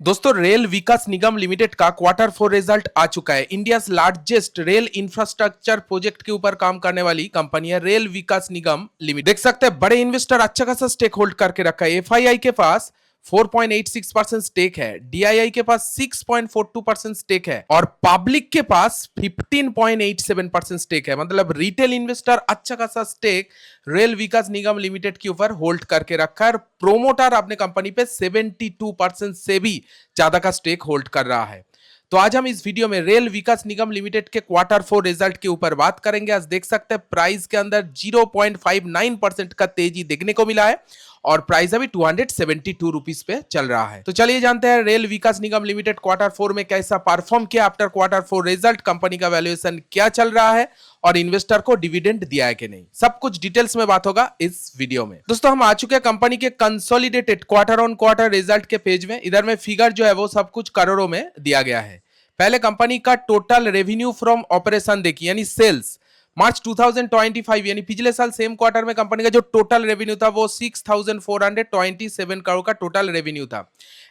दोस्तों रेल विकास निगम लिमिटेड का Q4 result आ चुका है। India largest rail infrastructure project के ऊपर काम करने वाली कंपनी है रेल विकास निगम लिमिटेड। देख सकते हैं बड़े इन्वेस्टर अच्छा खासा स्टेक होल्ड करके रखा है। एफआईआई के पास 4.86% स्टेक है, डीआईआई के पास 6.42% स्टेक है और पब्लिक के पास 15.87% स्टेक है। मतलब रिटेल इन्वेस्टर अच्छा खासा स्टेक रेल विकास निगम लिमिटेड के ऊपर होल्ड करके रखा है और प्रोमोटर अपने कंपनी पे 72% से भी ज्यादा का स्टेक होल्ड कर रहा है। तो आज हम इस वीडियो में रेल विकास निगम लिमिटेड के Q4 रिजल्ट के ऊपर बात करेंगे। आज देख सकते हैं प्राइस के अंदर 0.59% का तेजी देखने को मिला है और प्राइस अभी 272 रुपीस पे चल रहा है। तो चलिए जानते हैं रेल विकास निगम लिमिटेड Q4 में कैसा परफॉर्म किया। आफ्टर Q4 रिजल्ट कंपनी का वैल्यूएशन क्या चल रहा है और इन्वेस्टर को डिविडेंड दिया है कि नहीं, सब कुछ डिटेल्स में बात होगा इस वीडियो में। दोस्तों हम आ चुके हैं कंपनी के consolidated quarter on quarter result के पेज में। इधर में फिगर जो है वो सब कुछ करोड़ों में दिया गया है। पहले कंपनी का टोटल रेवेन्यू फ्रॉम ऑपरेशन देखिए यानी सेल्स मार्च 2025 यानी पिछले साल सेम क्वार्टर में कंपनी का जो टोटल रेवेन्यू था वो 6427 करोड़ का टोटल रेवेन्यू था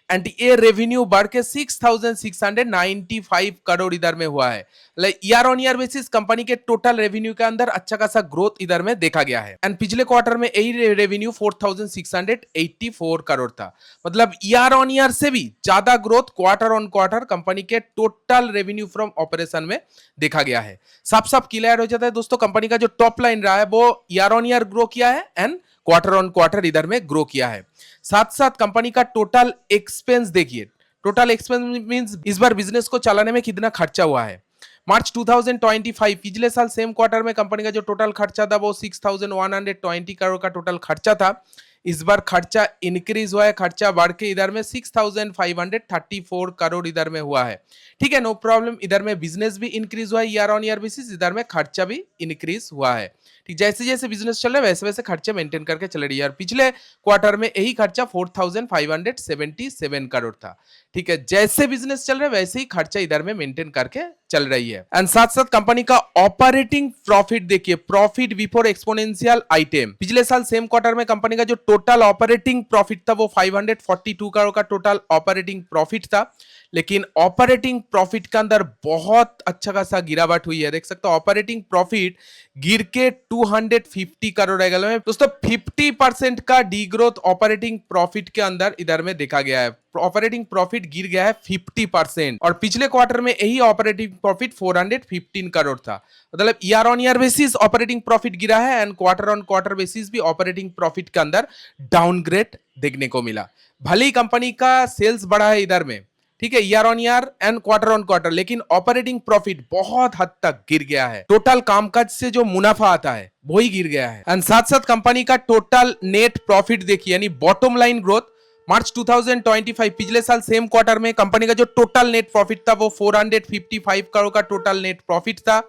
एंड ये रेवेन्यू बढ़ के 6695 करोड़ इधर में हुआ है। Year on year basis company के टोटल रेवेन्यू के अंदर अच्छा खासा ग्रोथ इधर में देखा गया है एंड पिछले क्वार्टर में यही रेवेन्यू 4684 करोड़ था। मतलब ईयर ऑन ईयर से भी ज्यादा growth quarter on quarter company के टोटल रेवेन्यू फ्रॉम ऑपरेशन में देखा गया है। साफ साफ क्लियर हो जाता है दोस्तों, कंपनी का जो टॉप लाइन रहा है वो ईयर ऑन ईयर ग्रो किया है एंड क्वार्टर ऑन क्वार्टर इधर में ग्रो किया है। साथ साथ कंपनी का टोटल एक्सपेंस देखिए, टोटल एक्सपेंस मींस इस बार बिजनेस को चलाने में कितना खर्चा हुआ है। मार्च 2025 पिछले साल सेम क्वार्टर में कंपनी का जो टोटल खर्चा था वो 6120 करोड़ का टोटल खर्चा था। इस बार खर्चा इंक्रीज हुआ है, खर्चा बढ़ के इधर में 6534 करोड़ इधर में हुआ है। ठीक है, नो प्रॉब्लम। इधर में बिजनेस भी इंक्रीज हुआ है ईयर ऑन ईयर बेसिस, इधर में खर्चा भी इंक्रीज हुआ है। ठीक, जैसे जैसे बिजनेस चल रहा है वैसे वैसे खर्चे मेंटेन करके चल रही है। और पिछले क्वार्टर में यही खर्चा 4577 करोड़ था। ठीक है, जैसे बिजनेस चल रहा है वैसे ही खर्चा इधर में मेंटेन करके चल रही है। एंड साथ साथ कंपनी का ऑपरेटिंग प्रॉफिट देखिए, प्रॉफिट बिफोर एक्सपोनेंशियल आइटम, पिछले साल सेम क्वार्टर में कंपनी का जो टोटल ऑपरेटिंग प्रॉफिट था वो 542 करोड़ का टोटल ऑपरेटिंग प्रॉफिट था, लेकिन ऑपरेटिंग प्रॉफिट के अंदर बहुत अच्छा खासा गिरावट हुई है। देख सकते हो ऑपरेटिंग प्रॉफिट गिर के 250 करोड़ रह गए। दोस्तों 50% का डीग्रोथ ऑपरेटिंग प्रॉफिट के अंदर इधर में देखा गया है। ऑपरेटिंग प्रॉफिट गिर गया है 50% और पिछले क्वार्टर में यही ऑपरेटिंग प्रॉफिट 415 करोड़ था। मतलब year on year basis operating profit गिरा है and quarter on quarter basis भी ऑपरेटिंग प्रॉफिट के अंदर डाउनग्रेड देखने को मिला। भले ही कंपनी का सेल्स बढ़ा है इधर में, ठीक है, year on year and quarter on quarter, लेकिन ऑपरेटिंग प्रॉफिट बहुत हद तक गिर गया है। टोटल कामकाज से जो मुनाफा आता है वो ही गिर गया है। एंड साथ साथ कंपनी का टोटल नेट प्रॉफिट देखिए यानी बॉटम लाइन ग्रोथ, मार्च 2025 पिछले साल सेम क्वार्टर में कंपनी का जो टोटल नेट प्रॉफिट था वो 455 करोड़ का टोटल नेट प्रॉफिट था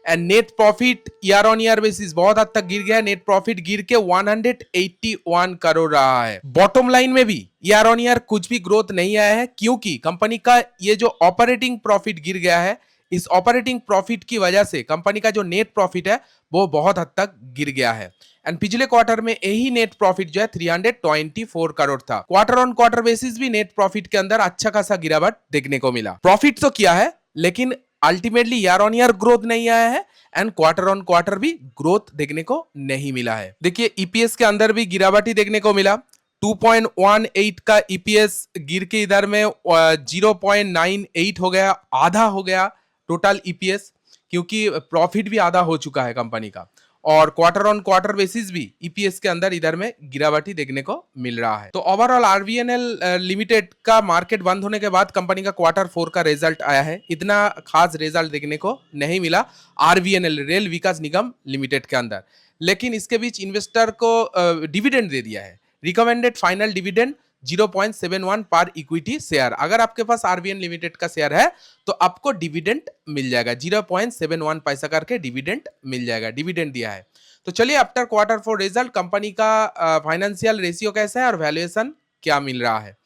and net profit year on year basis बहुत हद तक गिर गया है। नेट प्रॉफिट गिर के 181 करोड़ रहा है। बॉटम लाइन में भी ईयर ऑन ईयर कुछ भी ग्रोथ नहीं आया है क्योंकि कंपनी का ये जो ऑपरेटिंग प्रॉफिट गिर गया है, इस ऑपरेटिंग प्रॉफिट की वजह से कंपनी का जो नेट प्रॉफिट है वो बहुत हद तक गिर गया है एंड पिछले क्वार्टर में यही नेट प्रॉफिट जो है 324 करोड़ था। क्वार्टर ऑन क्वार्टर बेसिस भी नेट प्रॉफिट के अंदर अच्छा खासा गिरावट देखने को मिला। प्रॉफिट तो किया है लेकिन ultimately year on year growth नहीं आया है एंड क्वार्टर ऑन क्वार्टर भी ग्रोथ देखने को नहीं मिला है। देखिए ईपीएस के अंदर भी गिरावट ही देखने को मिला। 2.18 का ईपीएस गिर के इधर में 0.98 हो गया, आधा हो गया टोटल ईपीएस, क्योंकि प्रॉफिट भी आधा हो चुका है कंपनी का और क्वार्टर ऑन क्वार्टर बेसिस भी ईपीएस के अंदर इधर में गिरावट ही देखने को मिल रहा है। तो ओवरऑल आरवीएनएल लिमिटेड का मार्केट बंद होने के बाद कंपनी का Q4 का रिजल्ट आया है। इतना खास रिजल्ट देखने को नहीं मिला आरवीएनएल रेल विकास निगम लिमिटेड के अंदर, लेकिन इसके बीच इन्वेस्टर को डिविडेंड दे दिया है। रिकमेंडेड फाइनल डिविडेंड 0.71 पर इक्विटी शेयर। अगर आपके पास आरवीएन लिमिटेड का शेयर है तो आपको डिविडेंड मिल जाएगा, 0.71 पैसा करके डिविडेंड मिल जाएगा, डिविडेंड दिया है। तो चलिए आफ्टर Q4 रिजल्ट कंपनी का फाइनेंशियल रेशियो कैसा है और वैल्यूएशन क्या मिल रहा है।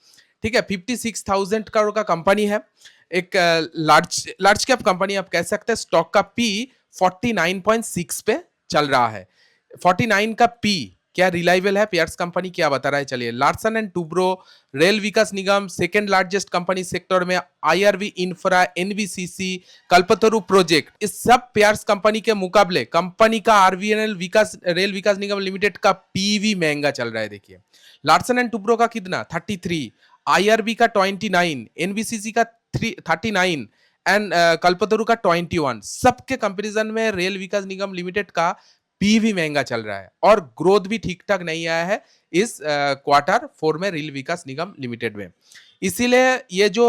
ठीक है, 56,000 करोड़ का कंपनी है, एक लार्ज कैप कंपनी आप कह सकते हैं। स्टॉक का पी 49.6 पे चल रहा है। 49 का पी क्या रिलायबल है पेयर्स कंपनी, क्या बता रहा है चलिए। Larsen and Toubro, rail Vikas Nigam, second largest company sector में, आईआरबी इंफ्रा, एनबीसीसी, कल्पतरु प्रोजेक्ट, इस सब पेयर्स कंपनी के मुकाबले कंपनी का आरवीएनएल विकास रेल विकास निगम लिमिटेड का पीवी महंगा चल रहा है। देखिए लार्सन एंड टुब्रो का कितना 33, आईआरबी का 29, एनबीसीसी का 39 एंड कल्पतरु का 21। सबके कंपैरिजन में रेल विकास निगम लिमिटेड का पीवी महंगा चल रहा है और ग्रोथ भी ठीक ठाक नहीं आया है इस क्वार्टर 4 में रेल विकास निगम लिमिटेड में। इसीलिए ये जो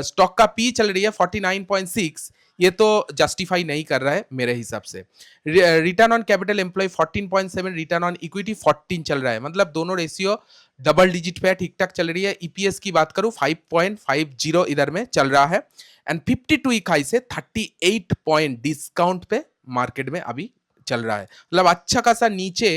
स्टॉक का पी चल रही है 49.6, ये तो जस्टिफाई नहीं कर रहा है मेरे हिसाब से। Return on capital employ 14.7, return on equity 14 चल रहा है, मतलब दोनों रेशियो डबल डिजिट पे ठीक ठाक चल रही है। ईपीएस की बात करूं 5.50 इधर में चल रहा है एंड 52 हाई से 38 पॉइंट डिस्काउंट पे मार्केट में अभी चल रहा है, मतलब अच्छा खासा नीचे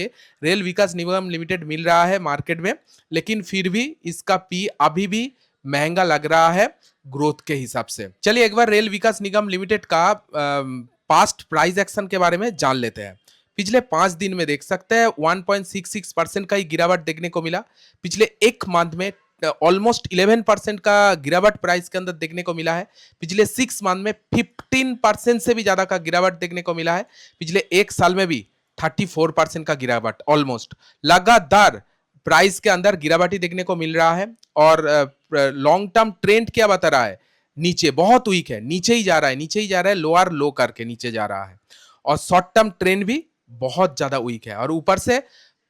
रेल विकास निगम लिमिटेड मिल रहा है मार्केट में, लेकिन फिर भी इसका पी अभी भी महंगा लग रहा है ग्रोथ के हिसाब से। चलिए एक बार रेल विकास निगम लिमिटेड का पास्ट प्राइस एक्शन के बारे में जान लेते हैं। पिछले 5 दिन में देख सकते हैं 1.66% का ही गिरावट देखने को मिला। पिछले एक मंथ में ऑलमोस्ट 11% का गिरावट प्राइस के अंदर देखने को मिला है। पिछले 6 मंथ में 15% से भी ज्यादा का गिरावट देखने को मिला है। पिछले एक साल में भी 34% का गिरावट ऑलमोस्ट लगातार प्राइस के अंदर गिरावट ही देखने को मिल रहा है। और लॉन्ग टर्म ट्रेंड क्या बता रहा है, नीचे बहुत वीक है, नीचे ही जा रहा है, नीचे ही जा रहा है, लोअर लो करके नीचे जा रहा है। और शॉर्ट टर्म ट्रेंड भी बहुत ज्यादा वीक है और ऊपर से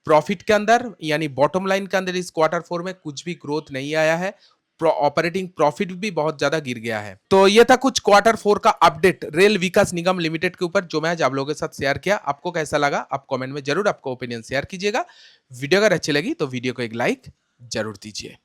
प्रॉफिट के अंदर यानी बॉटम लाइन के अंदर इस क्वार्टर 4 में कुछ भी ग्रोथ नहीं आया है। ऑपरेटिंग प्रॉफिट भी बहुत ज्यादा गिर गया है। तो ये था कुछ क्वार्टर 4 का अपडेट रेल विकास निगम लिमिटेड के ऊपर जो मैं आज आप लोगों के साथ शेयर किया। आपको कैसा लगा आप कमेंट में जरूर आपको ओपिनियन शेयर कीजिएगा। वीडियो अगर अच्छी लगी तो वीडियो को एक लाइक जरूर दीजिए।